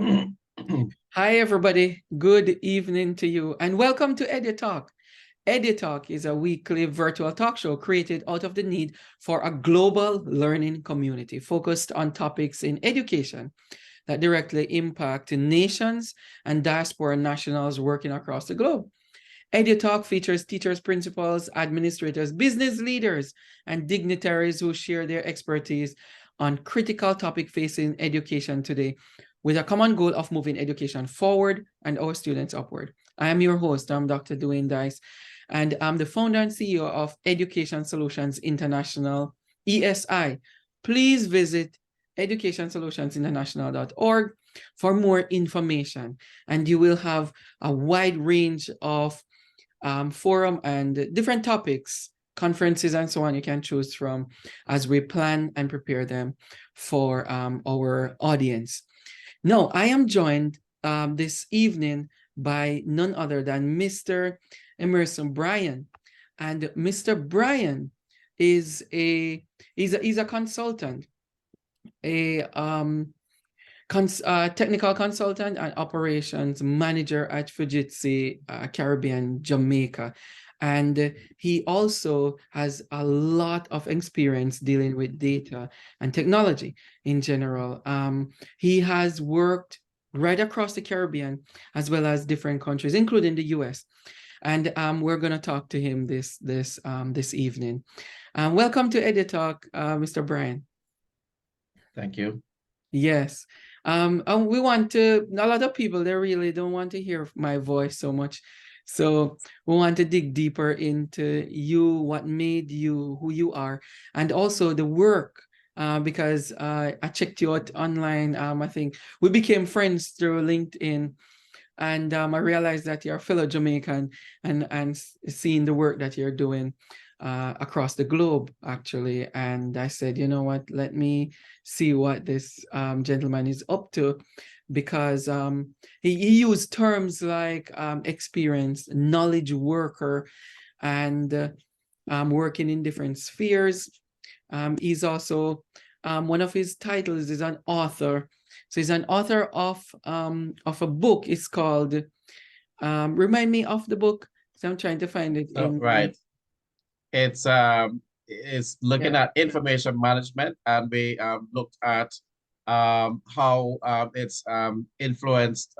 Hi, everybody. Good evening to you, and welcome to EduTALK. EduTALK is a weekly virtual talk show created out of the need for a global learning community focused on topics in education that directly impact nations and diaspora nationals working across the globe. EduTalk features teachers, principals, administrators, business leaders, and dignitaries who share their expertise on critical topics facing education today, with a common goal of moving education forward and our students upward. I am your host, I'm Dr. Dwayne Dice, and I'm the founder and CEO of Education Solutions International, ESI. Please visit educationsolutionsinternational.org for more information, and you will have a wide range of forum and different topics, conferences, and so on you can choose from as we plan and prepare them for our audience. Now, I am joined this evening by none other than Mr. Emerson Bryan. And Mr. Bryan is he's a consultant, a technical consultant and operations manager at Fujitsu Caribbean, Jamaica. And he also has a lot of experience dealing with data and technology in general. He has worked right across the Caribbean as well as different countries, including the US. And we're going to talk to him this evening. Welcome to EduTalk, Mr. Bryan. Thank you. Yes. We want to, a lot of people, they really don't want to hear my voice so much. So we want to dig deeper into you, what made you who you are, and also the work, because I checked you out online. I think we became friends through LinkedIn, and I realized that you're a fellow Jamaican, and seeing the work that you're doing across the globe, actually. And I said, you know what, let me see what this gentleman is up to, because he used terms like experienced knowledge worker and working in different spheres. He's also, one of his titles is an author. So he's an author of a book. It's called, remind me of the book. So I'm trying to find it. Right. It's looking at information management, and we looked at how it's influenced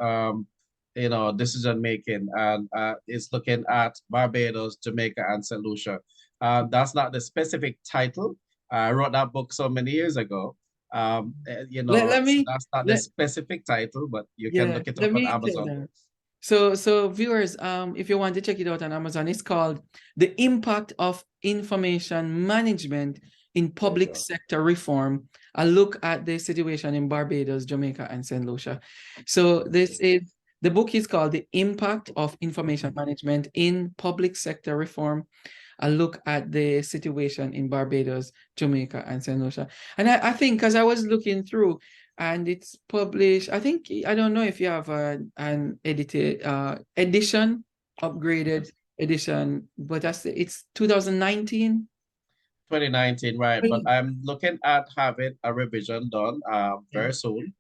decision making, and it's looking at Barbados, Jamaica, and Saint Lucia. That's not the specific title. I wrote that book so many years ago. That's not the specific title, but you can look it up on Amazon. So viewers, if you want to check it out on Amazon, it's called The Impact of Information Management in Public Sector Reform, a look at the situation in Barbados, Jamaica, and Saint Lucia. So the book is called The Impact of Information Management in Public Sector Reform, a look at the situation in Barbados, Jamaica, and Saint Lucia. And I think, because I was looking through, and it's published, I think, I don't know if you have an edited edition, upgraded edition, but it's 2019. 2019, right? But I'm looking at having a revision done very soon,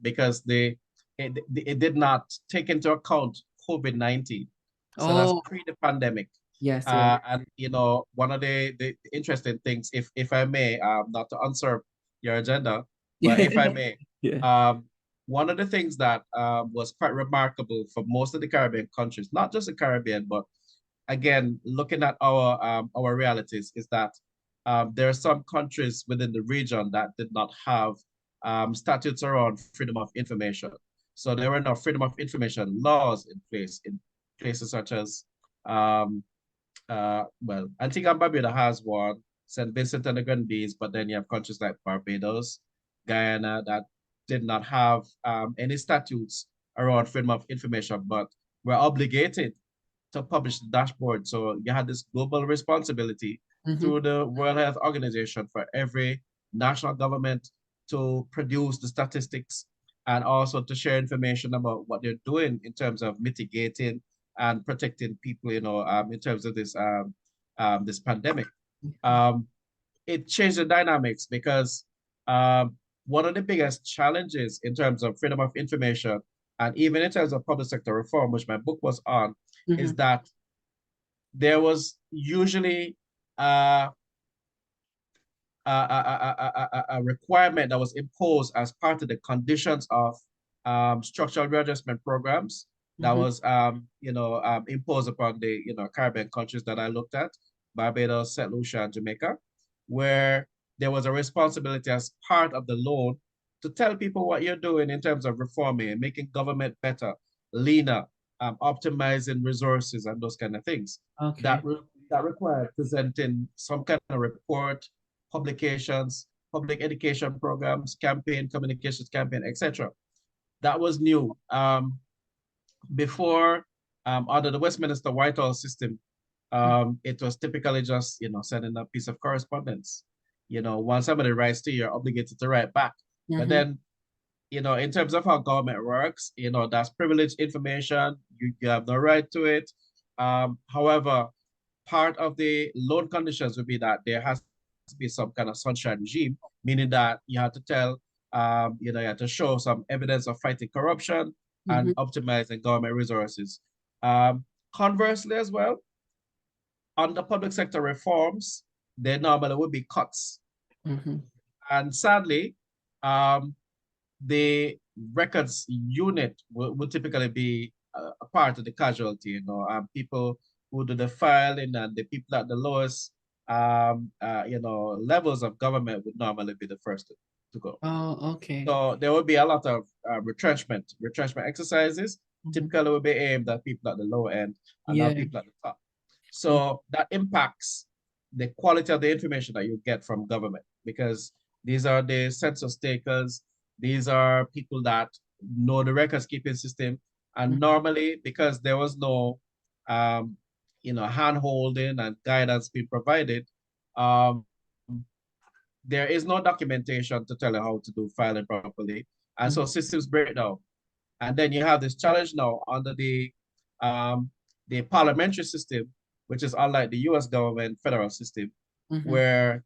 because it did not take into account COVID-19. So that's pre the pandemic. Yes. And one of the interesting things, if I may, not to usurp your agenda, but if I may, one of the things that was quite remarkable for most of the Caribbean countries, not just the Caribbean, but again, looking at our realities, is that there are some countries within the region that did not have statutes around freedom of information. So there were no freedom of information laws in place in places such as, Antigua and Barbuda has one, St. Vincent and the Grenadines, but then you have countries like Barbados, Guyana, that did not have any statutes around freedom of information, but were obligated to publish the dashboard. So you had this global responsibility through the World Health Organization for every national government to produce the statistics and also to share information about what they're doing in terms of mitigating and protecting people, in terms of this this pandemic. It changed the dynamics because one of the biggest challenges in terms of freedom of information and even in terms of public sector reform, which my book was on, is that there was usually a requirement that was imposed as part of the conditions of structural readjustment programs that was imposed upon the Caribbean countries that I looked at, Barbados, Saint Lucia, and Jamaica, where there was a responsibility as part of the loan to tell people what you're doing in terms of reforming and making government better, leaner, optimizing resources and those kind of things. Okay. That required presenting some kind of report, publications, public education programs, campaign, communications campaign, etc. That was new. Before, under the Westminster Whitehall system, it was typically just sending a piece of correspondence. Once somebody writes to you, you're obligated to write back. But then, in terms of how government works, that's privileged information. You have no right to it. However, part of the loan conditions would be that there has to be some kind of sunshine regime, meaning that you have to tell, you have to show some evidence of fighting corruption and optimizing government resources. Conversely as well, under public sector reforms, there normally would be cuts. And sadly, the records unit would typically be a part of the casualty, people who do the filing and the people at the lowest, levels of government would normally be the first to go. Oh, okay. So there would be a lot of retrenchment exercises. Typically would be aimed at people at the low end and not people at the top. So that impacts the quality of the information that you get from government, because these are the census takers. These are people that know the records keeping system. And normally, because there was no, hand-holding and guidance being provided, there is no documentation to tell you how to do filing properly. And so systems break down. And then you have this challenge now under the parliamentary system, which is unlike the US government federal system, where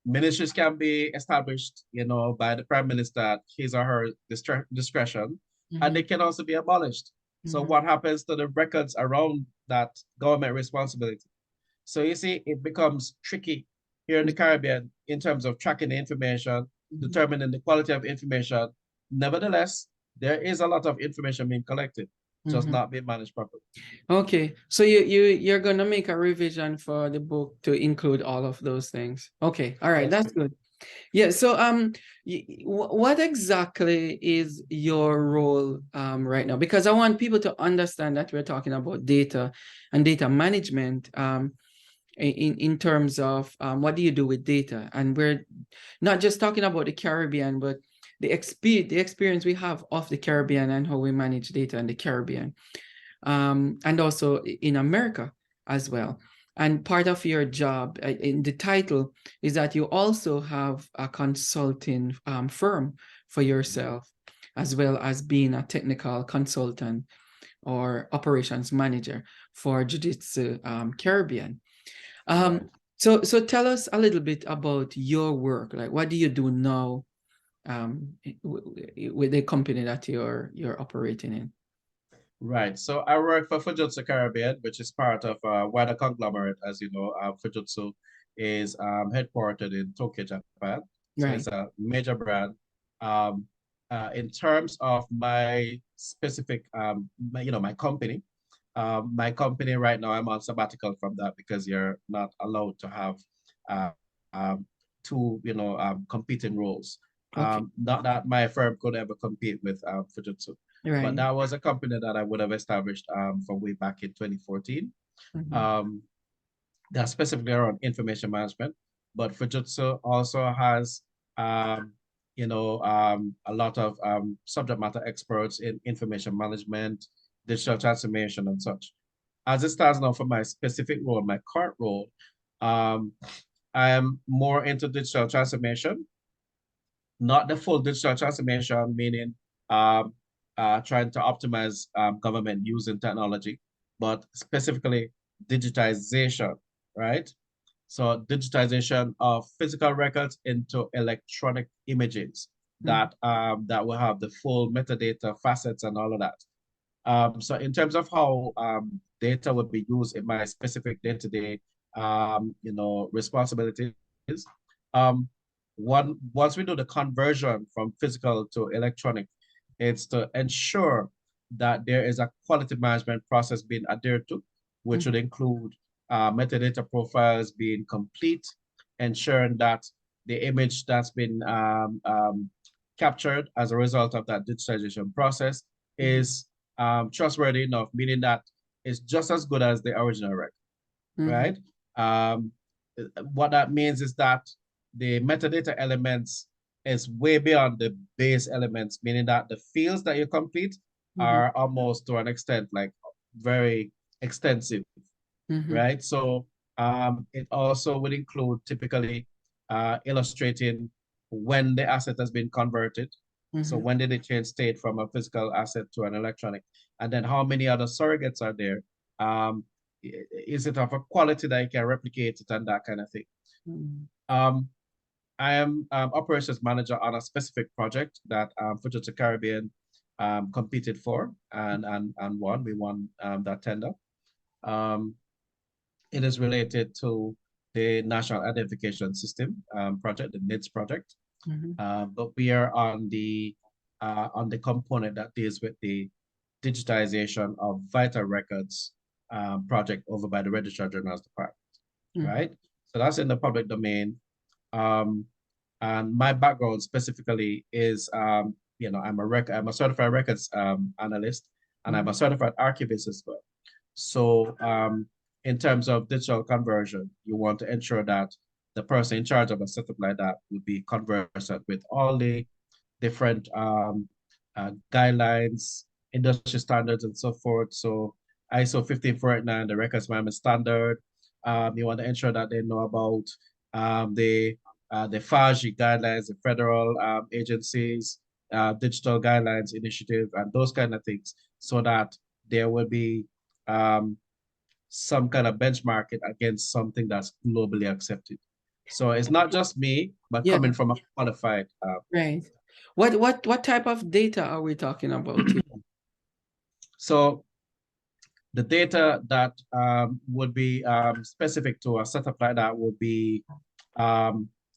ministries can be established, by the prime minister at his or her discretion, and they can also be abolished. So what happens to the records around that government responsibility? So you see, it becomes tricky here in the Caribbean in terms of tracking the information, determining the quality of information. Nevertheless, there is a lot of information being collected, just not being managed properly. Okay, so you're gonna make a revision for the book to include all of those things. Okay, all right, that's good. Yeah, so what exactly is your role right now? Because I want people to understand that we're talking about data and data management in terms of what do you do with data, and we're not just talking about the Caribbean, but the experience we have of the Caribbean and how we manage data in the Caribbean, and also in America as well. And part of your job in the title is that you also have a consulting firm for yourself, as well as being a technical consultant or operations manager for Fujitsu Caribbean. So tell us a little bit about your work. Like, what do you do now with the company that you're operating in? Right. So I work for Fujitsu Caribbean, which is part of a wider conglomerate. As you know, Fujitsu is headquartered in Tokyo, Japan. So it's a major brand. In terms of my specific, my company right now, I'm on sabbatical from that because you're not allowed to have two, competing roles. Not that my firm could ever compete with Fujitsu. But that was a company that I would have established from way back in 2014. That's specifically around information management. But Fujitsu also has, a lot of subject matter experts in information management, digital transformation, and such. As it stands now for my specific role, my current role, I am more into digital transformation, not the full digital transformation, meaning trying to optimize government using technology, but specifically digitization, right? So digitization of physical records into electronic images that that will have the full metadata, facets, and all of that. So in terms of how data would be used in my specific day-to-day, responsibilities, once we do the conversion from physical to electronic, it's to ensure that there is a quality management process being adhered to, which would include metadata profiles being complete, ensuring that the image that's been captured as a result of that digitization process is trustworthy enough, meaning that it's just as good as the original record, right? What that means is that the metadata elements is way beyond the base elements, meaning that the fields that you complete are almost to an extent like very extensive, right? So it also would include typically illustrating when the asset has been converted. So when did it change state from a physical asset to an electronic? And then how many other surrogates are there? Is it of a quality that you can replicate it and that kind of thing? I am operations manager on a specific project that Fujitsu Caribbean competed for and won. We won that tender. It is related to the National Identification System project, the NIDS project. But we are on the component that deals with the digitization of vital records project over by the Registrar General's Department, right? So that's in the public domain. And my background specifically is, I'm a certified records analyst, and I'm a certified archivist as well. So in terms of digital conversion, you want to ensure that the person in charge of a setup like that would be conversant with all the different guidelines, industry standards, and so forth. So ISO 15489, the records management standard. You want to ensure that they know about the FASI guidelines, the federal agencies, digital guidelines initiative, and those kind of things, so that there will be some kind of benchmarking against something that's globally accepted. So it's not just me, but coming from a qualified. Right. What type of data are we talking about here? So the data that would be specific to a setup like that would be,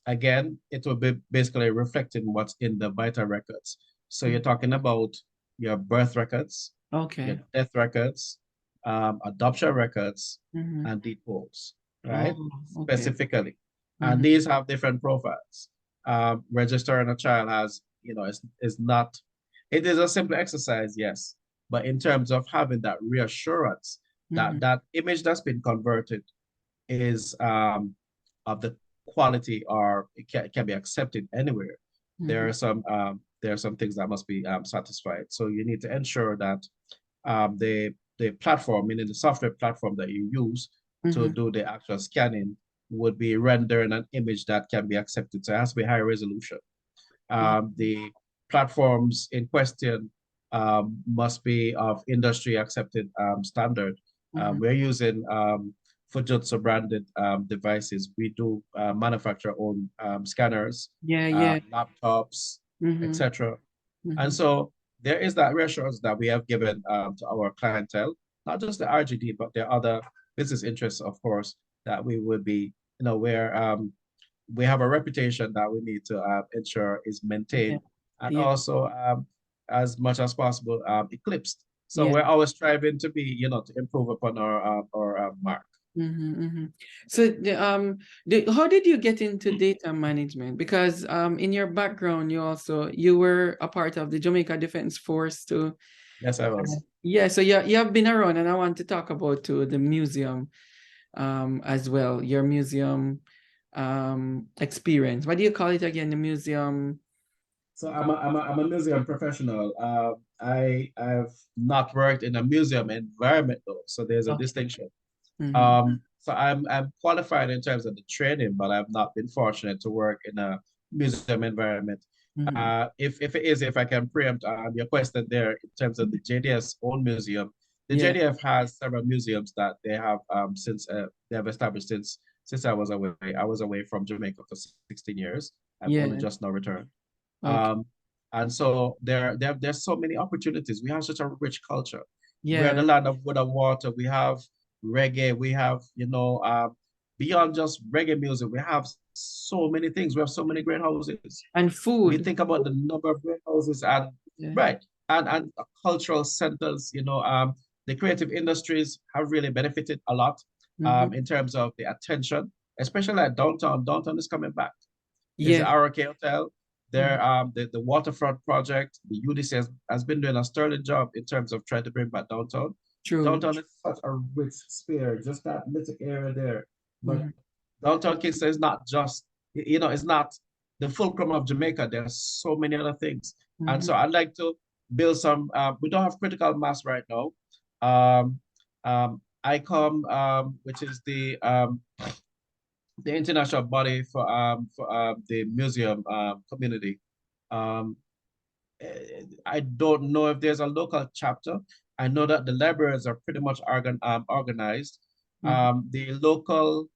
again, it will be basically reflecting what's in the vital records. So you're talking about your birth records, your death records, adoption records, and deed polls, right? Specifically. And these have different profiles. Registering a child has, it is a simple exercise, yes. But in terms of having that reassurance that that image that's been converted is of the quality, or it can be accepted anywhere, there are some things that must be satisfied. So you need to ensure that the platform, meaning the software platform that you use to do the actual scanning, would be rendering an image that can be accepted. So it has to be high resolution. The platforms in question must be of industry accepted standard. We're using Fujitsu branded devices. We do manufacture our own scanners, laptops, etc. And so there is that reassurance that we have given to our clientele, not just the RGD, but there are other business interests, of course, that we would be, where we have a reputation that we need to ensure is maintained, and also as much as possible eclipsed. So we're always striving to be, to improve upon our mark. So how did you get into data management? Because in your background, you were a part of the Jamaica Defense Force too. Yes, I was. Yeah, so you have been around, and I want to talk about the museum as well, your museum experience. What do you call it again? The museum. So I'm a museum professional. I've not worked in a museum environment though, so there's a distinction. So I'm qualified in terms of the training, but I've not been fortunate to work in a museum environment. If I can preempt your question there in terms of the JDF's own museum, the JDF has several museums that they have since they have established since since I was away. I was away from Jamaica for 16 years. I've only Yeah. just now returned. Okay. And so there's so many opportunities. We have such a rich culture. We're Yeah. the land of wood and water. We have reggae. We have, beyond just reggae music, we have so many things. We have so many great houses. And If you food. think about the number of great houses and Yeah. right and cultural centers, the creative industries have really benefited a lot Mm-hmm. in terms of the attention, especially at downtown. Downtown is coming back. There's the Yeah. RK Hotel. Mhm. There, the waterfront project, the UDC has been doing a sterling job in terms of trying to bring back downtown. True. Downtown is such a rich sphere, just that little area there. But Mhm. downtown Kingston is not just, it's not the fulcrum of Jamaica. There's so many other things. And Mhm. so I'd like to build some, we don't have critical mass right now. Um, ICOM, which is the international body for the museum community. Um, I don't know if there's a local chapter. I know that the libraries are pretty much organized. Mhm. The local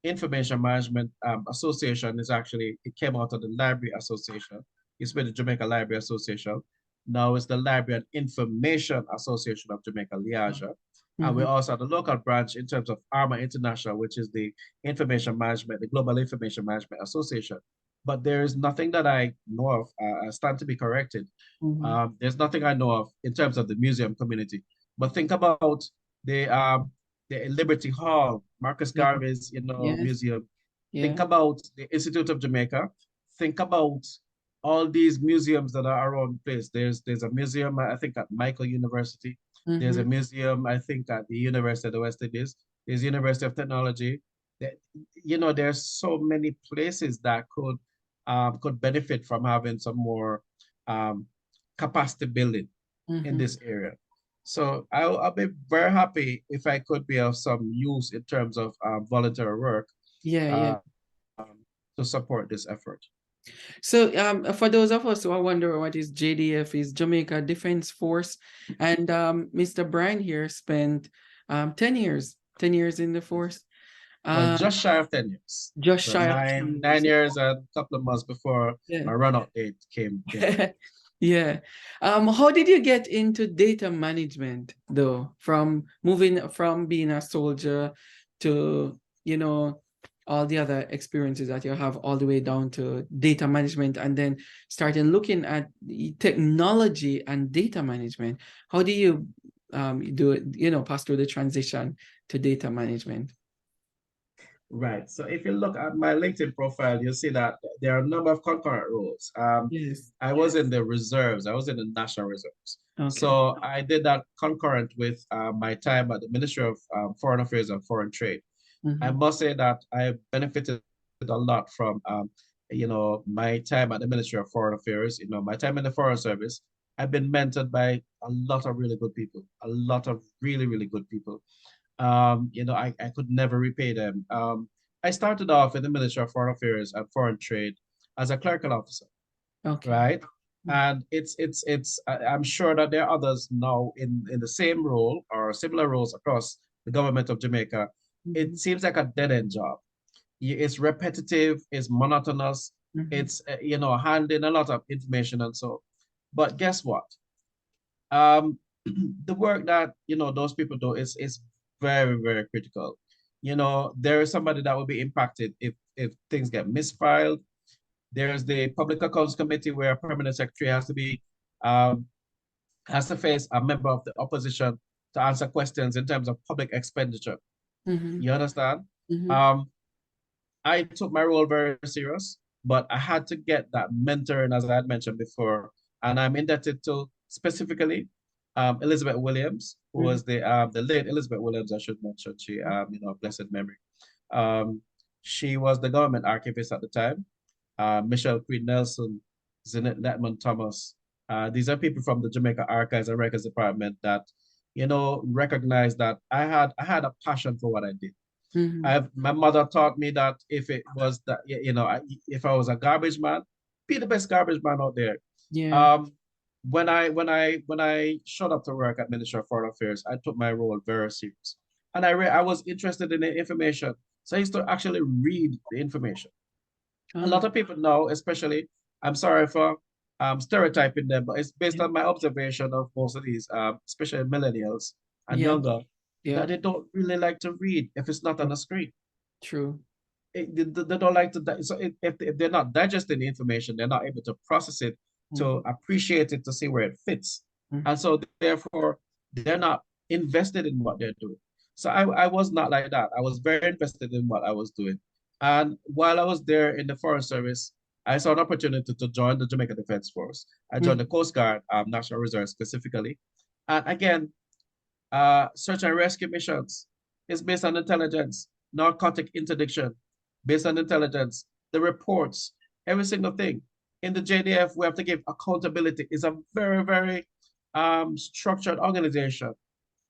Information Management Association is actually, it came out of the Library Association. It's been the Jamaica Library Association. Now it's the Library and Information Association of Jamaica, Liaja. And we Mhm. also have the local branch in terms of ARMA International, which is the Information Management, the Global Information Management Association. But there is nothing that I know of, I stand to be corrected. Mhm. There's nothing I know of in terms of the museum community. But think about the um, the Liberty Hall, Marcus Yeah. Garvey's, Yes. museum. Think Yeah. about the Institute of Jamaica. Think about all these museums that are around the place. There's a museum, I think, at Michael University. There's a Mhm. museum, I think, at the University of the West Indies. There's University of Technology. That, there's so many places that could benefit from having some more um, capacity building in Mhm. this area. So I'll be very happy if I could be of some use in terms of voluntary work Yeah. Yeah. um, to support this effort. So, for those of us who are wondering what is JDF, is Jamaica Defense Force, and Mr. Bryan here spent 10 years in the force, Well, uh, just shy of 10 years. just So shy of 10 nine years. years and a couple of months before Yeah. my run-out date came up. Yeah. How did you get into data management though? From moving from being a soldier to, all the other experiences that you have all the way down to data management and then starting looking at the technology and data management. How do you do it, pass through the transition to data management? Right. So if you look at my LinkedIn profile, you'll see that there are a number of concurrent roles. Yes. I was in the reserves. I was in the national reserves. Okay. So I did that concurrent with my time at the Ministry of Foreign Affairs and Foreign Trade. I Mm-hmm. must say that I benefited a lot from, my time at the Ministry of Foreign Affairs, my time in the Foreign Service. I've been mentored by a lot of really good people, a lot of really, really good people. I could never repay them. I started off in the Ministry of Foreign Affairs and Foreign Trade as a clerical officer, Okay. right? And I'm sure that there are others now in the same role or similar roles across the government of Jamaica. Mm-hmm. It seems like a dead-end job. It's repetitive, it's monotonous, Mm-hmm. it's handling a lot of information and so. But guess what? um, the work that those people do is very, very critical. There is somebody that will be impacted if things get misfiled. There's the Public Accounts Committee where a permanent secretary um, has to face a member of the opposition to answer questions in terms of public expenditure. Mm-hmm. You understand? Mm-hmm. Um, I took my role very serious, but I had to get that mentoring, as I had mentioned before, and I'm indebted to specifically Elizabeth Williams, who was the late Elizabeth Williams, I should mention. She, blessed memory. Um, she was the government archivist at the time. Michelle Queen Nelson, Zinette Letman Thomas. These are people from the Jamaica Archives and Records Department that, recognized that I had a passion for what I did. Mm-hmm. My mother taught me that if it was that, if I was a garbage man, be the best garbage man out there. Yeah. Um, when I showed up to work at Ministry of Foreign Affairs, I took my role very serious, and I was interested in the information. So I used to actually read the information. A Oh, lot of people now, especially, I'm sorry for stereotyping them, but it's based on my observation of most of these, especially millennials and yeah, younger, yeah, that they don't really like to read if it's not on true, the screen. true. They don't like to, so if they're not digesting the information, they're not able to process it, to Mhm, appreciate it, to see where it fits. mhm, And so therefore, they're not invested in what they're doing. So I was not like that. I was very invested in what I was doing. And while I was there in the Forest Service, I saw an opportunity to join the Jamaica Defense Force. I joined the mhm, Coast Guard, National Reserve specifically. And again, search and rescue missions is based on intelligence, narcotic interdiction, based on intelligence, the reports, every single thing. In the JDF, we have to give accountability. It's a very, very structured organization.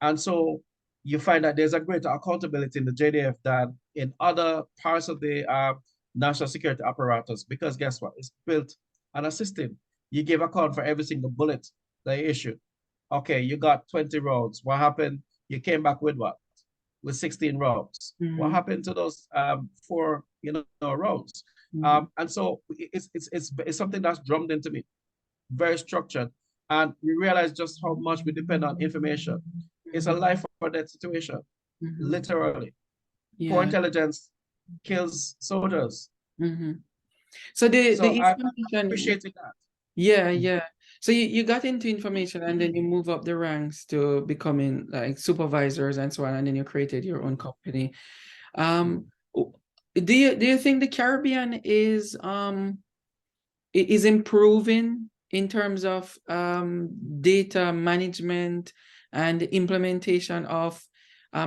And so you find that there's a greater accountability in the JDF than in other parts of the national security apparatus, because guess what? It's built on a system. You give account for every single bullet they issue. Okay, you got 20 rounds. What happened? You came back with what? With 16 rounds. What mhm, happened to those four, rounds? mhm, And so it's something that's drummed into me, very structured. And we realize just how much we depend on information. It's a mhm, life or death situation, mhm. literally. Poor Yeah. intelligence kills soldiers. Mhm. So the So I information, appreciated that. yeah, yeah. So you got into information and then you move up the ranks to becoming like supervisors and so on, and then you created your own company. Um, do you think the Caribbean is improving in terms of data management and the implementation of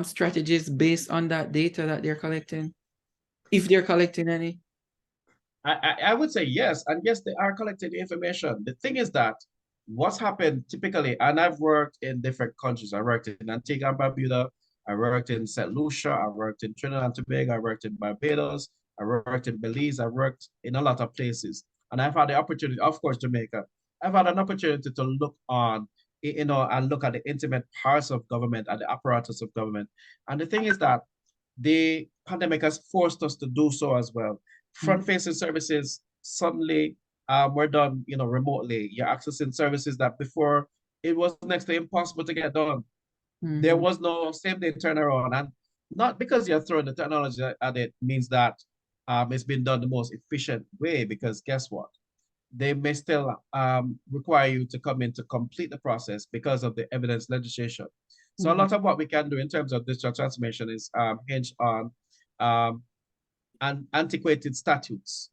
strategies based on that data that they're collecting, if they're collecting any? I would say yes, and yes, they are collecting information. The thing is that what's happened typically, and I've worked in different countries. I worked in Antigua and Barbuda, I worked in Saint Lucia, I worked in Trinidad and Tobago, I worked in Barbados, I worked in Belize, I worked in a lot of places. And I've had the opportunity, of course, Jamaica. I've had an opportunity to look on, and look at the intimate parts of government and the apparatus of government. And the thing is that the pandemic has forced us to do so as well. Mm-hmm. Front-facing services suddenly were done, remotely. You're accessing services that before it was next to impossible to get done. There Mm-hmm. was no same-day turnaround, and not because you're throwing the technology at it means that it's been done the most efficient way. Because guess what? They may still require you to come in to complete the process because of the evidence legislation. So a Mm-hmm. lot of what we can do in terms of digital transformation is hinged on um, antiquated statutes.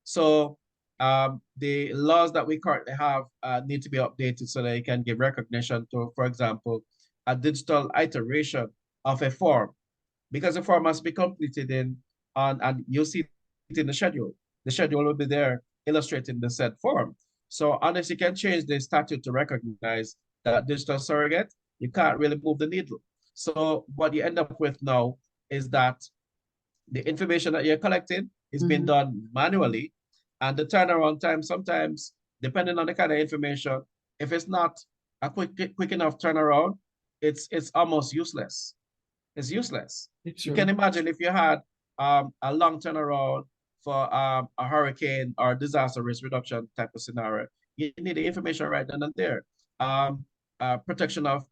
So the laws that we currently have need to be updated so that you can give recognition to, for example, a digital iteration of a form, because the form must be completed and you'll see it in the schedule. The schedule will be there illustrating the said form. So unless you can change the statute to recognize that digital surrogate, you can't really move the needle. So what you end up with now is that the information that you're collecting is being Mm-hmm. done manually, and the turnaround time sometimes, depending on the kind of information, if it's not a quick enough turnaround, it's almost useless. It's useless. It's You can true. imagine if you had a long turnaround for a hurricane or disaster risk reduction type of scenario. You need the information right then and there. Um, Protection of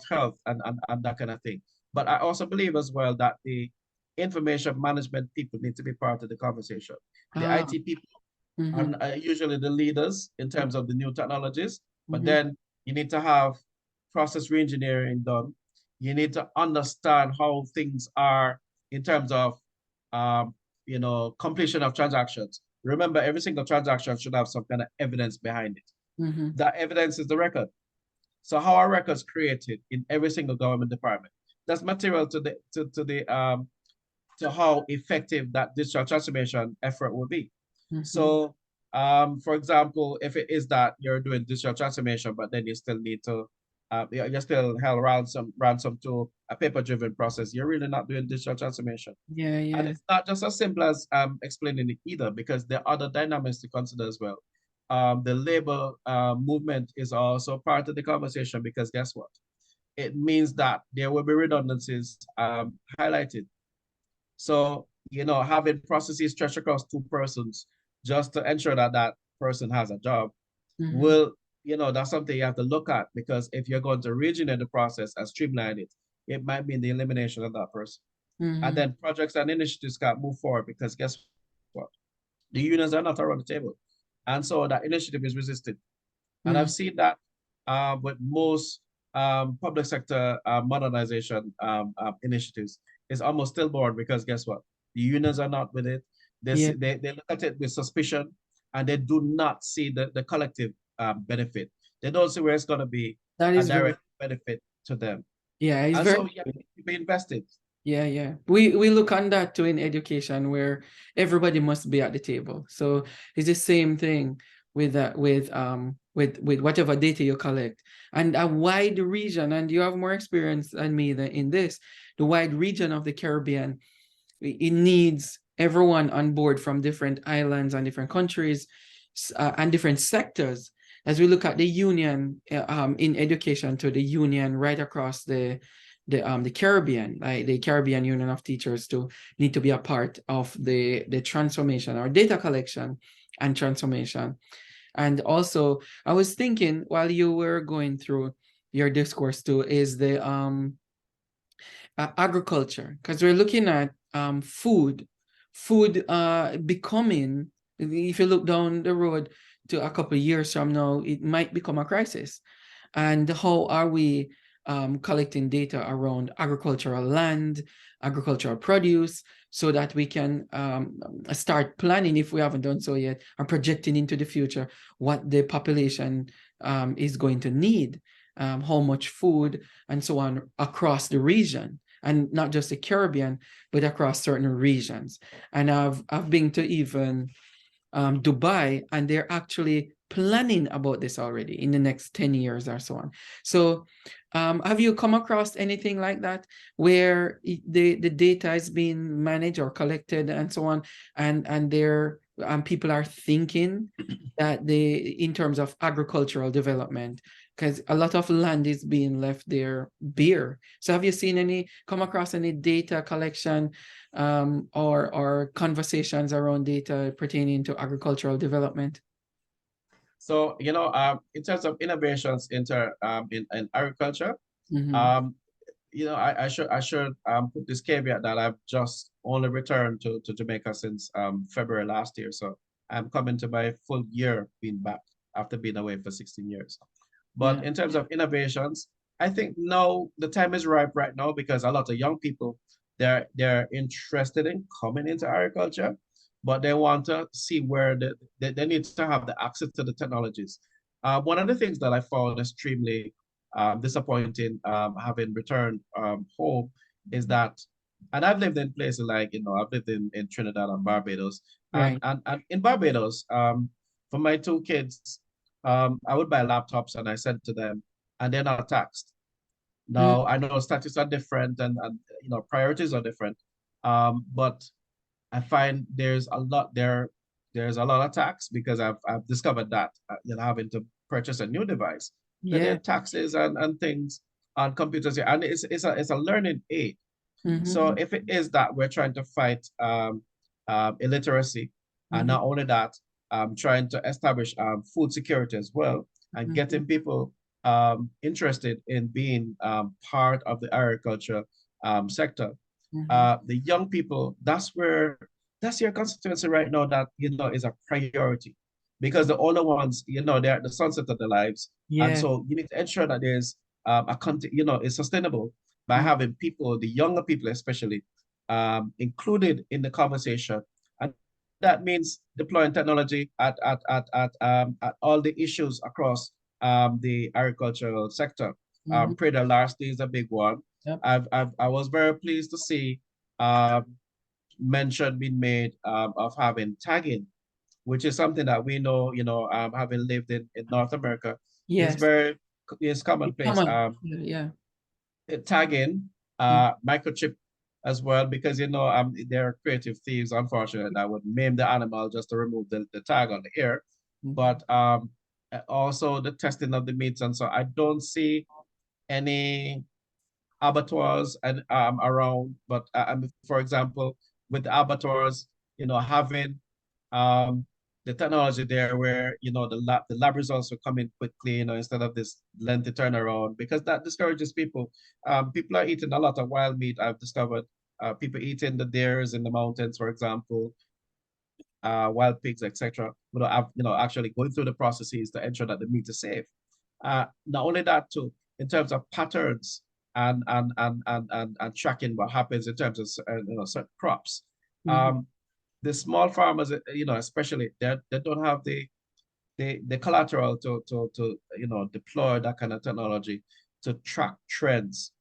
health and that kind of thing. But I also believe as well that the information management people need to be part of the conversation. The Ah. IT people are Mm-hmm. usually the leaders in terms of the new technologies, but Mm-hmm. then you need to have process reengineering done. You need to understand how things are in terms of, um, completion of transactions. Remember, every single transaction should have some kind of evidence behind it. Mm-hmm. That evidence is the record. So how are records created in every single government department? That's material to how effective that digital transformation effort will be. Mm-hmm. So, for example, if it is that you're doing digital transformation, but then you still need to, you're still held ransom to a paper-driven process, you're really not doing digital transformation. Yeah, And yeah. it's not just as simple as explaining it either, because there are other dynamics to consider as well. The labor movement is also part of the conversation, because guess what? It means that there will be redundancies highlighted. So, having processes stretched across two persons just to ensure that that person has a job Mm-hmm. will, that's something you have to look at, because if you're going to region the process and streamline it, it might mean the elimination of that person. And Mm-hmm. then projects and initiatives can't move forward because guess what? The unions are not around the table. And so that initiative is resisted. And Mm-hmm. I've seen that with most public sector modernization initiatives. It's almost stillborn because guess what? The unions are not with it. Yeah, They look at it with suspicion, and they do not see the collective benefit. They don't see where it's going to be that a is very, direct benefit to them. yeah, it's And very so, yeah, to be invested. Yeah, yeah. We look on that too in education where everybody must be at the table. So it's the same thing with with whatever data you collect. And a wide region, and you have more experience than me in this, the wide region of the Caribbean, it needs everyone on board from different islands and different countries and different sectors. As we look at the union in education to the union right across the Caribbean, like the Caribbean Union of Teachers, to need to be a part of the transformation or data collection and transformation. And also, I was thinking while you were going through your discourse too, is the agriculture, because we're looking at food becoming, if you look down the road to a couple of years from now, it might become a crisis. And how are we collecting data around agricultural land, agricultural produce, so that we can start planning, if we haven't done so yet, and projecting into the future what the population is going to need, how much food, and so on across the region, and not just the Caribbean, but across certain regions. And I've been to even Dubai, and they're actually planning about this already in the next 10 years or so on. So have you come across anything like that where the data is being managed or collected and so on, and there people are thinking that in terms of agricultural development, because a lot of land is being left there bare. So have you come across any data collection or conversations around data pertaining to agricultural development? So, in terms of innovations in agriculture, Mm-hmm. um, I should put this caveat that I've just only returned to Jamaica since February last year. So I'm coming to my full year being back after being away for 16 years. Yeah. But in terms of innovations, I think now the time is ripe right now because a lot of young people, they're interested in coming into agriculture, but they want to see where they need to have the access to the technologies. One of the things that I found extremely disappointing having returned home is that, and I've lived in places like, I've lived in Trinidad and Barbados, Right. and in Barbados, for my two kids, I would buy laptops and I send to them, and they're not taxed. Mm, Now I know statistics are different and priorities are different, but I find there's a lot of tax because I've discovered that having to purchase a new device, that there yeah. are taxes and things on computers here, and it's a learning aid. So Mm-hmm. if it is that we're trying to fight illiteracy, and Mm-hmm. not only that, trying to establish food security as well, and Mm-hmm. getting people interested in being part of the agriculture sector, Mm-hmm. the young people, that's your constituency right now that is a priority, because the older ones, they're at the sunset of their lives, and Yeah. so you need to ensure that there's a content, is sustainable by Mm, having people, the younger people especially, included in the conversation. And that means deploying technology at all the issues across the agricultural sector. mhm. Predatory larceny is a big one. Yep. I was very pleased to see um, mention being made of having tagging, which is something that we know, having lived in North America, is Yes. very is Come commonplace. on. Yeah. Tagging, Mm, microchip as well, because there are creative thieves, unfortunately, that would maim the animal just to remove the tag on the ear. mhm. But also the testing of the meats, and so I don't see any abattoirs and around. But for example, with the abattoirs, having the technology there where, the lab results will come in quickly, instead of this lengthy turnaround, because that discourages people. People are eating a lot of wild meat, I've discovered. People eating the deers in the mountains, for example, wild pigs, etc. Actually going through the processes to ensure that the meat is safe. Not only that, too, in terms of patterns and tracking what happens in terms of certain crops. The small farmers, especially, they don't have the collateral to deploy that kind of technology to track trends.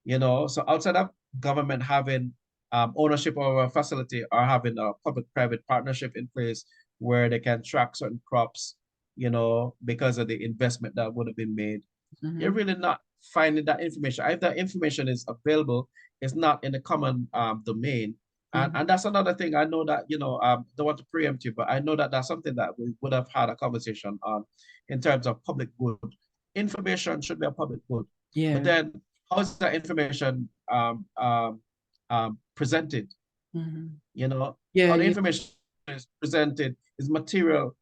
So outside of government having ownership of a facility or having a public-private partnership in place where they can track certain crops, because of the investment that would have been made, you're really not finding that information. If that information is available, it's not in the common domain. And that's another thing. I know that, don't want to preempt you, but I know that that's something that we would have had a conversation on in terms of public good. Information should be a public good. Yeah. But then how is that information presented? How the information is presented is material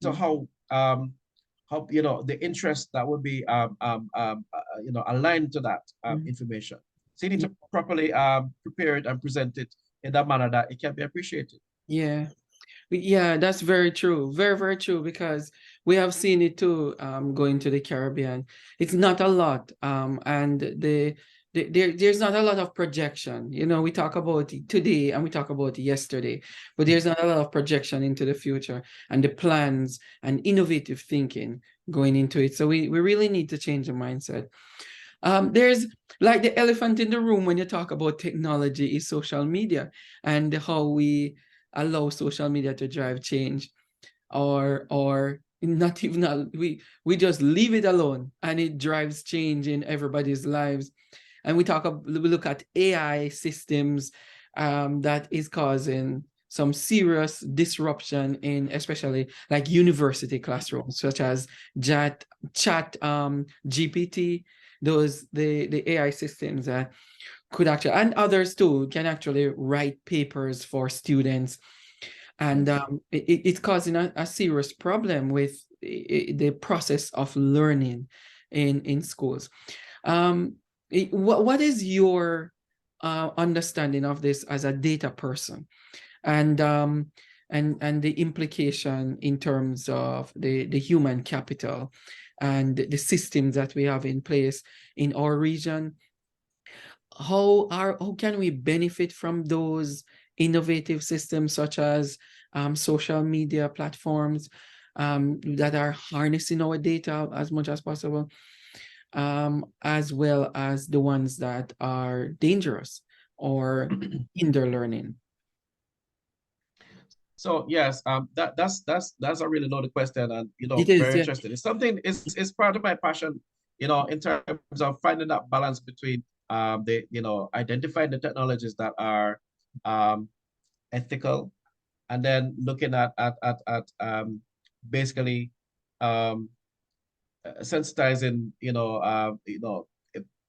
to how the interest that would be aligned to that information. So you need to properly prepare it and present it in that manner that it can be appreciated. Yeah. Yeah, that's very true. Very, very true, because we have seen it too, going to the Caribbean. It's not a lot. And there's not a lot of projection. We talk about it today and we talk about it yesterday, but there's not a lot of projection into the future and the plans and innovative thinking going into it. So we really need to change the mindset. There's like the elephant in the room when you talk about technology is social media and how we allow social media to drive change, or not even we just leave it alone and it drives change in everybody's lives. And we look at AI systems that is causing some serious disruption in especially like university classrooms, such as chat GPT, the AI systems that could actually, and others too, can actually write papers for students. And it's causing a serious problem with the process of learning in schools. What is your understanding of this as a data person, and the implication in terms of the human capital and the systems that we have in place in our region? How can we benefit from those innovative systems, such as social media platforms that are harnessing our data as much as possible, as well as the ones that are dangerous or hinder learning? So yes, that's a really loaded question, and It is, very yeah. interesting. It's something is part of my passion, in terms of finding that balance between identifying the technologies that are ethical, and then looking at basically sensitizing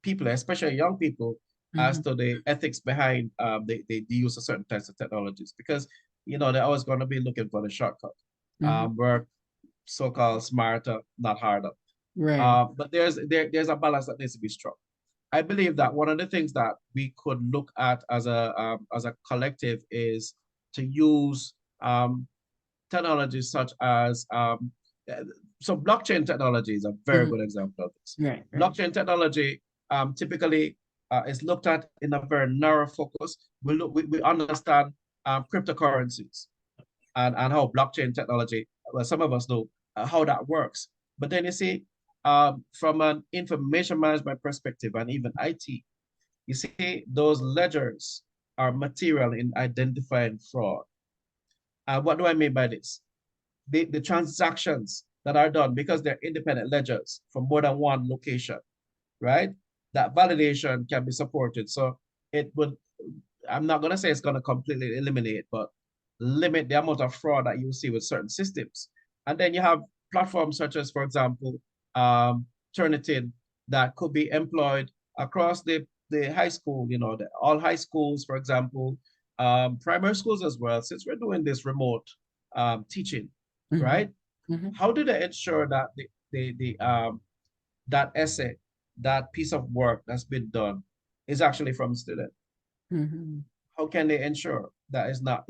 people, especially young people, as to the ethics behind the use of certain types of technologies, because they're always going to be looking for the shortcut. Work so-called smarter, not harder. Right. But there's a balance that needs to be struck. I believe that one of the things that we could look at as a collective is to use technologies such as so blockchain technology is a very good example of this. Right. Blockchain technology typically is looked at in a very narrow focus. We understand cryptocurrencies and how blockchain technology, well, some of us know how that works. But then you see, from an information management perspective and even IT, you see those ledgers are material in identifying fraud. What do I mean by this? The transactions that are done, because they're independent ledgers from more than one location, right? That validation can be supported. So it would, I'm not going to say it's going to completely eliminate, but limit the amount of fraud that you see with certain systems. And then you have platforms such as, for example, Turnitin, that could be employed across the high school, all high schools, for example, primary schools as well, since we're doing this remote teaching, Mm-hmm. right? Mm-hmm. How do they ensure that that essay, that piece of work that's been done is actually from the student? Mm-hmm. How can they ensure that is not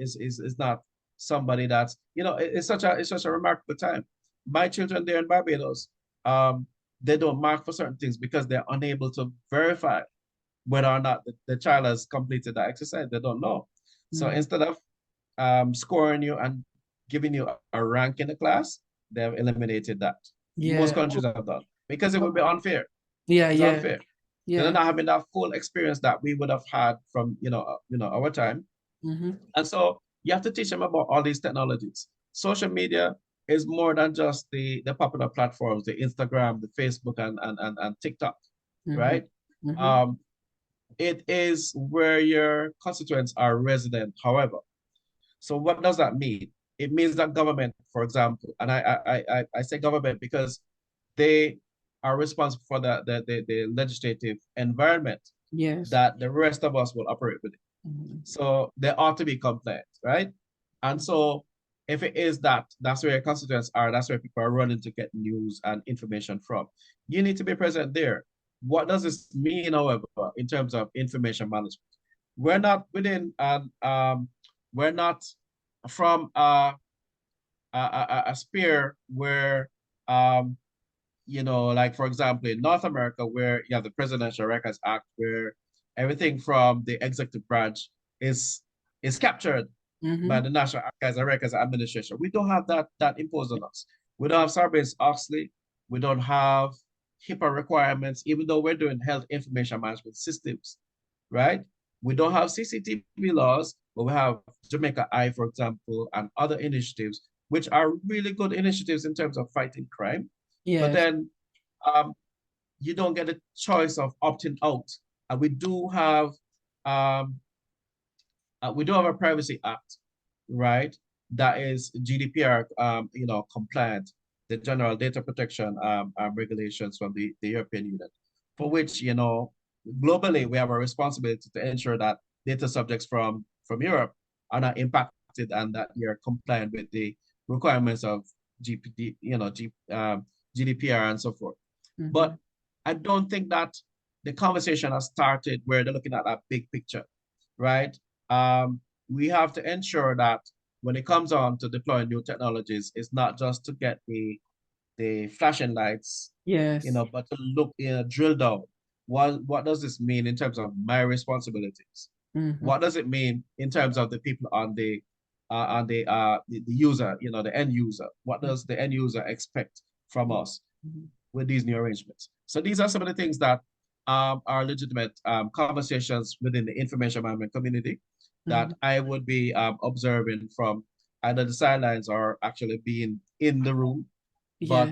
somebody that's, it's such a remarkable time. My children there in Barbados, they don't mark for certain things because they're unable to verify whether or not the child has completed that exercise. They don't know. So Mm-hmm. instead of scoring you and giving you a rank in the class, they've eliminated that. Most Yeah. countries have done because it would be unfair. Yeah, It's yeah, unfair. They're yeah. not having that full experience that we would have had from our time. Mm-hmm. And so you have to teach them about all these technologies. Social media is more than just the popular platforms, the Instagram, the Facebook, and TikTok, Mm-hmm. right? Mm-hmm. Um, it is where your constituents are resident, however. So what does that mean? It means that government, for example, and I say government because they are responsible for the legislative environment Yes. that the rest of us will operate with. Mm-hmm. So they ought to be compliant, right? And so if it is that, that's where your constituents are, that's where people are running to get news and information from. You need to be present there. What does this mean, however, in terms of information management? We're not within, we're not from a sphere where, um, like for example, in North America, where you have the Presidential Records Act, where everything from the executive branch is is captured by Mm-hmm. the National Archives and Records Administration. We don't have that imposed on us. We don't have Sarbanes-Oxley. We don't have HIPAA requirements, even though we're doing health information management systems, right? We don't have CCTV laws, but we have Jamaica Eye, for example, and other initiatives, which are really good initiatives in terms of fighting crime. But Yes. then um, you don't get a choice of opting out. And um, we do have a Privacy Act, right? That is GDPR, compliant, the General Data Protection regulations from the European Union, for which, globally we have a responsibility to ensure that data subjects from Europe are not impacted and that you're compliant with the requirements of GPD, GDPR and so forth. Mm-hmm. But I don't think that the conversation has started where they're looking at that big picture, right? We have to ensure that when it comes on to deploying new technologies, it's not just to get the flashing lights, Yes. but to look, drill down. What does this mean in terms of my responsibilities? Mm-hmm. What does it mean in terms of the people on the user, the end user? What does the end user expect from us Mm-hmm. with these new arrangements? So these are some of the things that are legitimate conversations within the information management community that Mm-hmm. I would be observing from either the sidelines or actually being in the room. Yeah.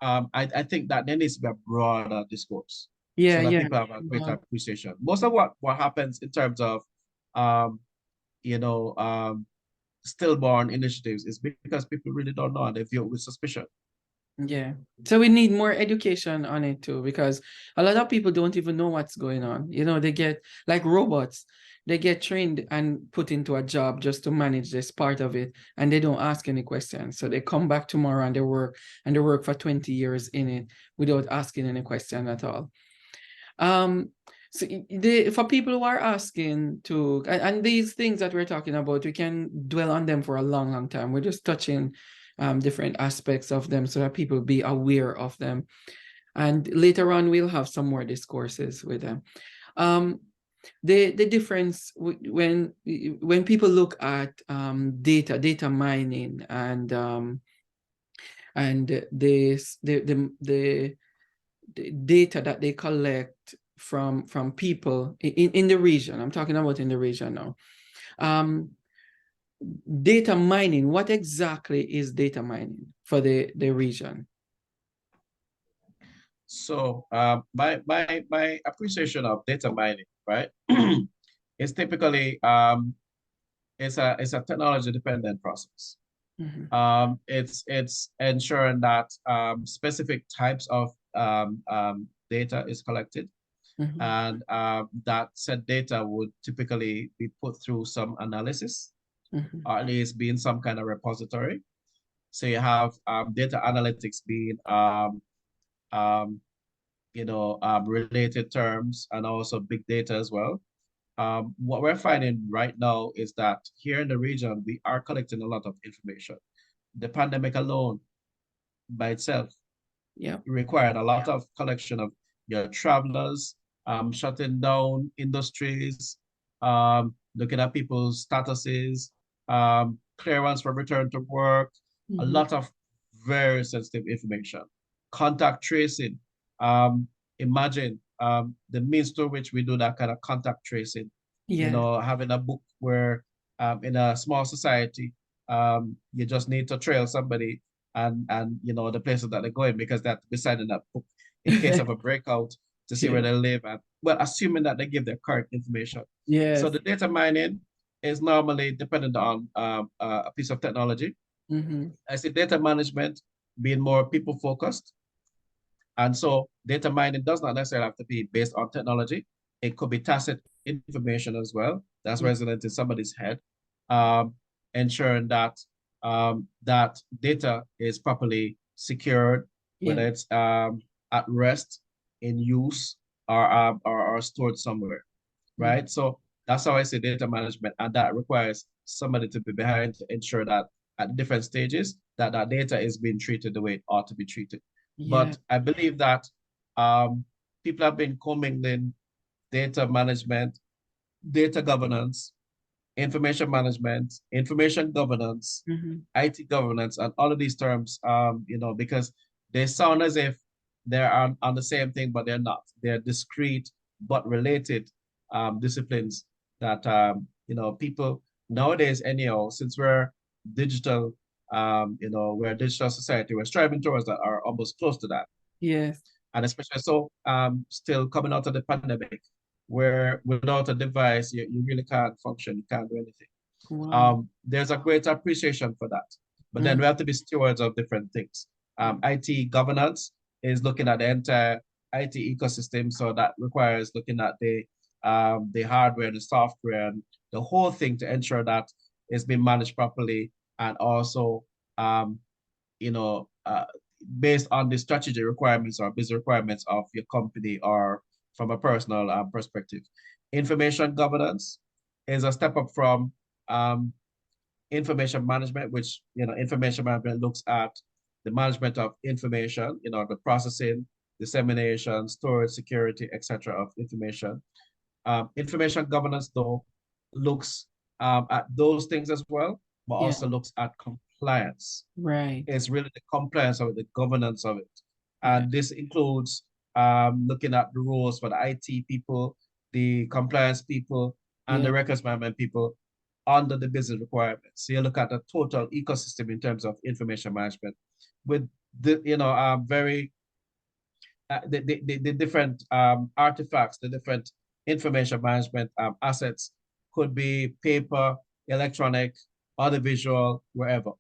But I think that there needs to be a broader discourse Yeah, so that yeah. people have a greater appreciation. Most of what happens in terms of um, you know, um, stillborn initiatives is because people really don't know and they view it with suspicion. Yeah. So we need more education on it too, because a lot of people don't even know what's going on. They get like robots, they get trained and put into a job just to manage this part of it, and they don't ask any questions. So they come back tomorrow and they work for 20 years in it without asking any question at all. So for people who are asking to, and these things that we're talking about, we can dwell on them for a long, long time. We're just touching different aspects of them so that people be aware of them. And later on, we'll have some more discourses with them. The difference when people look at data mining and the data that they collect from people in the region. I'm talking about in the region now. Data mining, what exactly is data mining for the region? So my appreciation of data mining, right, is typically it's a technology dependent process. Mm-hmm. It's ensuring that specific types of data is collected. And that said data would typically be put through some analysis, or at least be in some kind of repository. So you have data analytics being related terms, and also big data as well. What we're finding right now is that here in the region, we are collecting a lot of information. The pandemic alone by itself required a lot of collection of your travelers, shutting down industries, looking at people's statuses, clearance for return to work, a lot of very sensitive information. Contact tracing. Imagine the means to which we do that kind of contact tracing. Having a book where in a small society, you just need to trail somebody and the places that they're going, because they have to be signing that book in case of a breakout to see where they live, and assuming that they give their correct information. So the data mining is normally dependent on a piece of technology. I see data management being more people focused. And so data mining does not necessarily have to be based on technology. It could be tacit information as well that's resident in somebody's head, ensuring that that data is properly secured, whether it's at rest, in use, or stored somewhere, right? So that's how I say data management, and that requires somebody to be behind to ensure that at different stages that data is being treated the way it ought to be treated. But I believe that people have been commingling data management, data governance, information management, information governance, IT governance, and all of these terms, because they sound as if they're on the same thing, but they're not. They're discrete but related disciplines that, people nowadays, anyhow, since we're digital, we're a digital society, we're striving towards that, are almost close to that. Yes. And especially so, still coming out of the pandemic, where without a device, you really can't function, you can't do anything. Wow. There's a great appreciation for that. But then we have to be stewards of different things. IT governance is looking at the entire IT ecosystem. So that requires looking at the hardware, the software, and the whole thing to ensure that it's being managed properly, and also, based on the strategy requirements or business requirements of your company, or from a personal perspective. Information governance is a step up from information management, which, information management looks at the management of information, the processing, dissemination, storage, security, etc. of information. Information governance, though, looks at those things as well, but also looks at compliance. Right. It's really the compliance of it, the governance of it. And this includes looking at the rules for the IT people, the compliance people, and the records management people under the business requirements. So you look at the total ecosystem in terms of information management, with the the different artifacts, the different information management assets, could be paper, electronic, audiovisual, wherever.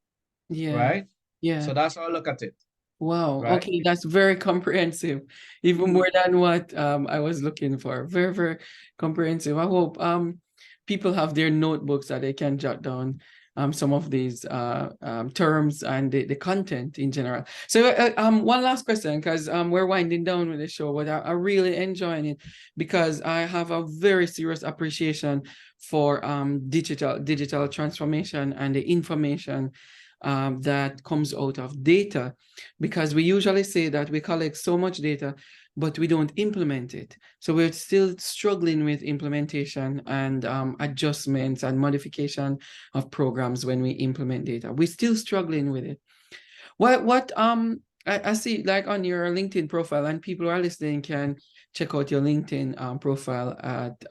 Right? So that's how I look at it. Wow. Right? Okay, that's very comprehensive, even more than what I was looking for. Very, very comprehensive. I hope people have their notebooks that they can jot down some of these terms and the content in general. So one last question, because we're winding down with the show, but I'm really enjoying it, because I have a very serious appreciation for digital transformation and the information that comes out of data, because we usually say that we collect so much data, but we don't implement it. So we're still struggling with implementation and adjustments and modification of programs when we implement data. We're still struggling with it. What I see, like on your LinkedIn profile, and people who are listening can check out your LinkedIn profile at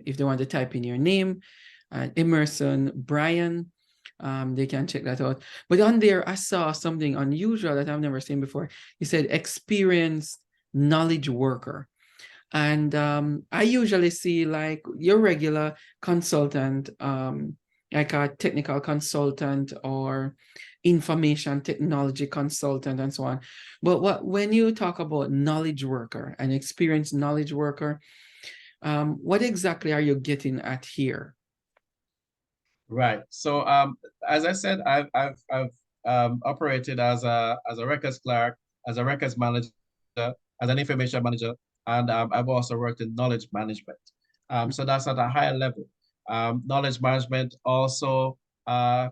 if they want to type in your name, Emerson Bryan. They can check that out. But on there, I saw something unusual that I've never seen before. You said experienced knowledge worker. And I usually see like your regular consultant like a technical consultant or information technology consultant and so on. But when you talk about knowledge worker, an experienced knowledge worker, what exactly are you getting at here? Right. So as I said, I've operated as a records clerk, as a records manager, as an information manager, and I've also worked in knowledge management. So that's at a higher level. Knowledge management also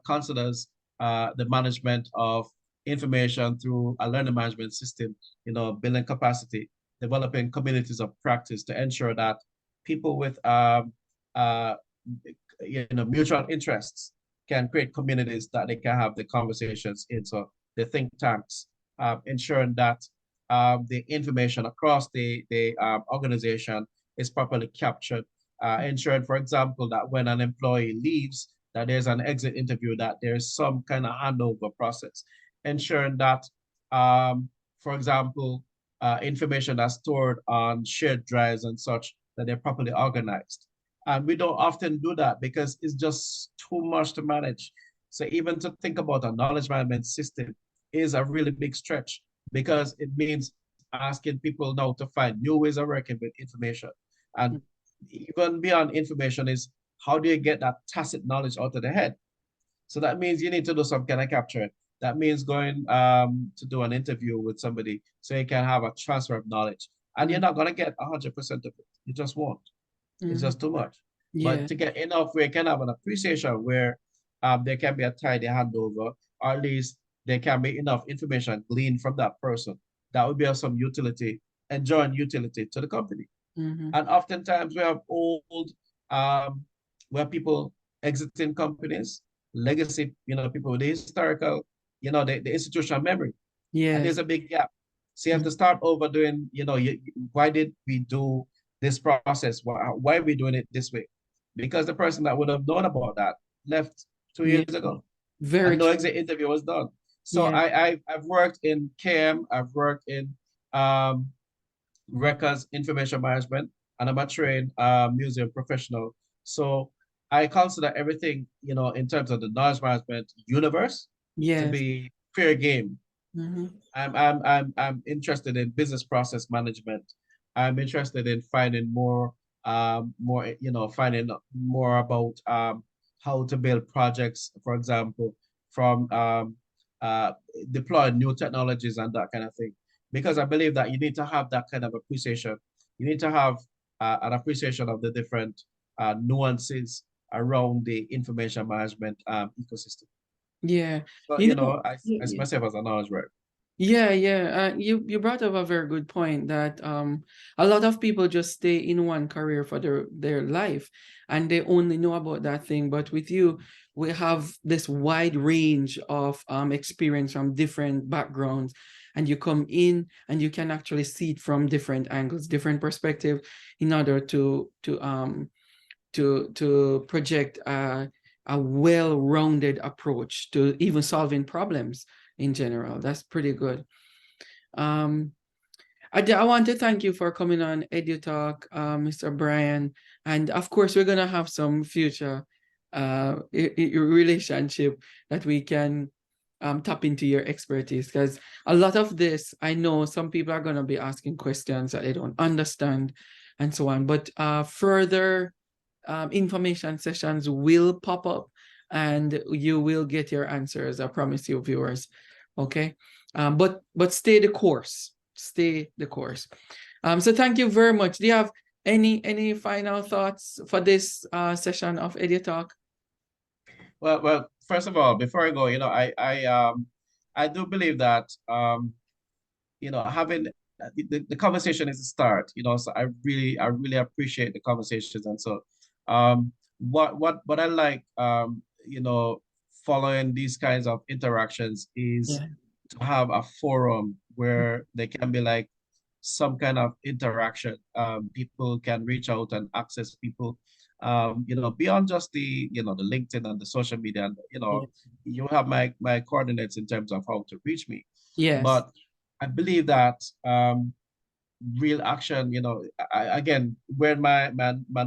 considers the management of information through a learning management system, building capacity, developing communities of practice to ensure that people with uh, mutual interests can create communities that they can have the conversations in. So the think tanks, ensuring that the information across the organization is properly captured, ensuring, for example, that when an employee leaves, that there's an exit interview, that there's some kind of handover process, ensuring that, for example, information that's stored on shared drives and such, that they're properly organized. And we don't often do that because it's just too much to manage. So even to think about a knowledge management system is a really big stretch because it means asking people now to find new ways of working with information. And even beyond information is how do you get that tacit knowledge out of the head? So that means you need to do some kind of capture. That means going to do an interview with somebody so you can have a transfer of knowledge. And you're not going to get 100% of it. You just won't. It's just too much. Yeah. But to get enough where you can have an appreciation where there can be a tidy handover, or at least there can be enough information gleaned from that person that would be of some utility and joint utility to the company. And oftentimes we have old, where people exiting companies, legacy, people with the historical, the institutional memory. And Yes. there's a big gap. So you have to start over doing, why did we do this process? Why are we doing it this way? Because the person that would have known about that left 2 years Yeah. ago Very and no true. exit interview was done. So Yeah. I've worked in KM, I've worked in um, records information management, and I'm a trained museum professional. So I consider everything, in terms of the knowledge management universe to Yes. be fair game. Mm-hmm. I'm interested in business process management. I'm interested in finding finding more about how to build projects, for example, from uh, deploying new technologies and that kind of thing. Because I believe that you need to have that kind of appreciation. You need to have an appreciation of the different nuances around the information management ecosystem. Yeah. So, You know, I see myself as a knowledge worker. yeah. You brought up a very good point that a lot of people just stay in one career for their life and they only know about that thing. But with you, we have this wide range of experience from different backgrounds, and you come in and you can actually see it from different angles, different perspective, in order to project a well-rounded approach to even solving problems in general. That's pretty good. Um, I want to thank you for coming on EduTalk, Mr. Bryan. And of course, we're going to have some future relationship that we can tap into your expertise, because a lot of this, I know some people are going to be asking questions that they don't understand and so on. But further information sessions will pop up and you will get your answers. I promise you, viewers. Okay. But stay the course. Stay the course. So thank you very much. Do you have any final thoughts for this session of EduTalk? Well, first of all, before I go, I do believe that having the conversation is a start, so I really appreciate the conversations. And so what I like, following these kinds of interactions is Yeah. to have a forum where there can be like some kind of interaction. People can reach out and access people, beyond just the LinkedIn and the social media. And, Yeah. you have my coordinates in terms of how to reach me. Yes. But I believe that real action, again, wearing my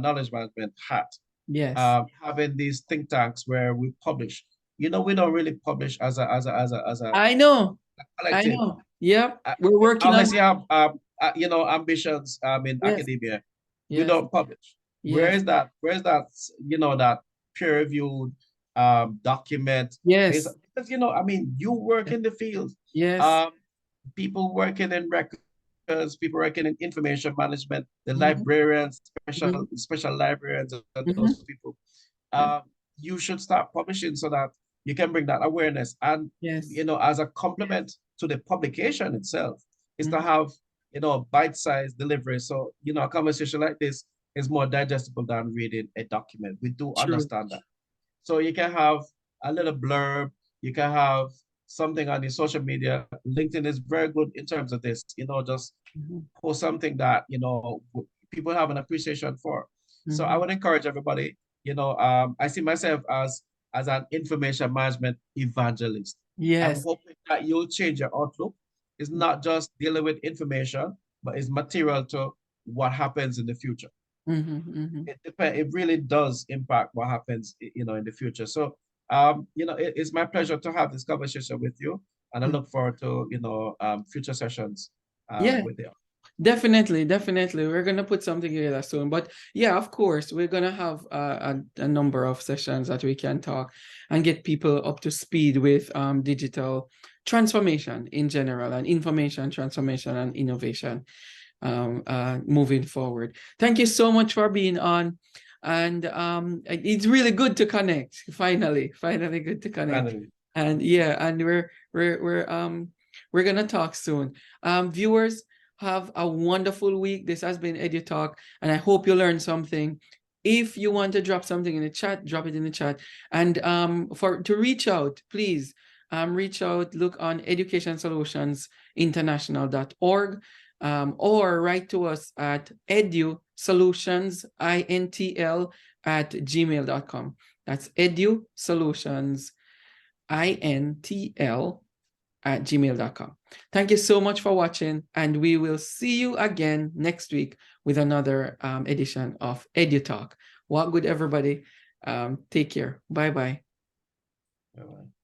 knowledge management hat, Yes. having these think tanks where we publish. We don't really publish as a I know. I collective. know. Yep. We're working on Unless you have ambitions in yes. academia, we Yes. don't publish. Yes. That peer reviewed document based, Yes. because you work in the field. Yes. Um, People working in records, people working in information management, the Mm-hmm. librarians, Mm-hmm. special librarians, and Mm-hmm. those people. um, you should start publishing so that you can bring that awareness. And, Yes. as a complement to the publication itself, is to Mm-hmm. have, bite-sized delivery. So, a conversation like this is more digestible than reading a document. We do True. understand that. So you can have a little blurb, you can have something on your social media. LinkedIn is very good in terms of this, just Mm-hmm. post something that, people have an appreciation for. So I Mm-hmm. would encourage everybody, I see myself as an information management evangelist. I'm Yes. hoping that you'll change your outlook. It's not just dealing with information, but it's material to what happens in the future. Mm-hmm. Mm-hmm. It really does impact what happens, in the future. So, it's my pleasure to have this conversation with you, and I Mm-hmm. look forward to, future sessions Yeah. with you. Definitely, definitely. We're gonna put something together soon. But yeah, of course, we're gonna have a number of sessions that we can talk and get people up to speed with digital transformation in general and information transformation and innovation moving forward. Thank you so much for being on. And it's really good to connect. Finally good to connect. Finally. And yeah, and we're gonna talk soon. Viewers, have a wonderful week. This has been EduTalk, and I hope you learned something. If you want to drop something in the chat, drop it in the chat. And to reach out, please reach out, look on educationsolutionsinternational.org, or write to us at edusolutionsintl@gmail.com. That's edusolutionsintl@gmail.com. Thank you so much for watching, and we will see you again next week with another edition of EduTalk. Walk good, everybody. Take care. Bye-bye. Bye-bye.